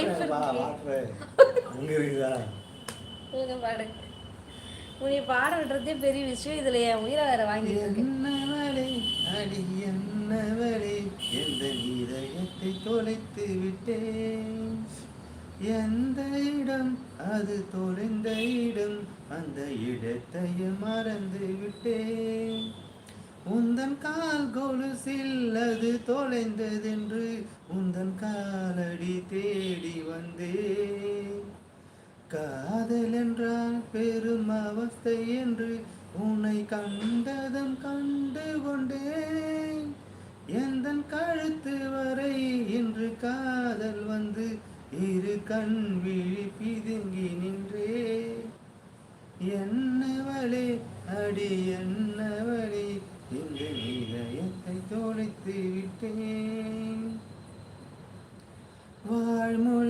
Life இருக்கு பாடு. உன்னை பாட விடுறதே பெரிய விஷயம். இதுல என் உயிரை வேற வாங்கிட்டு இருக்கு. என்னவளே அடி என்னவளே எந்த இதயத்தை தொலைத்து விட்டேன். எந்த இடம் அது தொலைந்த இடம், அந்த இடத்தையும் மறந்து விட்டேன். உந்தன் கால் கொலுசில் அது தொலைந்ததென்று உந்தன் காலடி தேடி வந்தேன். காதல் என்றால் பெரும் அவஸ்தை என்று உன்னை கண்டதும் கண்டு கொண்டேன். எந்தன் கழுத்து வரை இன்று காதல் வந்து இரு கண் விழி பிதுங்கி நின்றே. என்னவளே அடி என்னவளே இந்த இதயத்தை தொலைத்து விட்டேன். வாழ்மொழி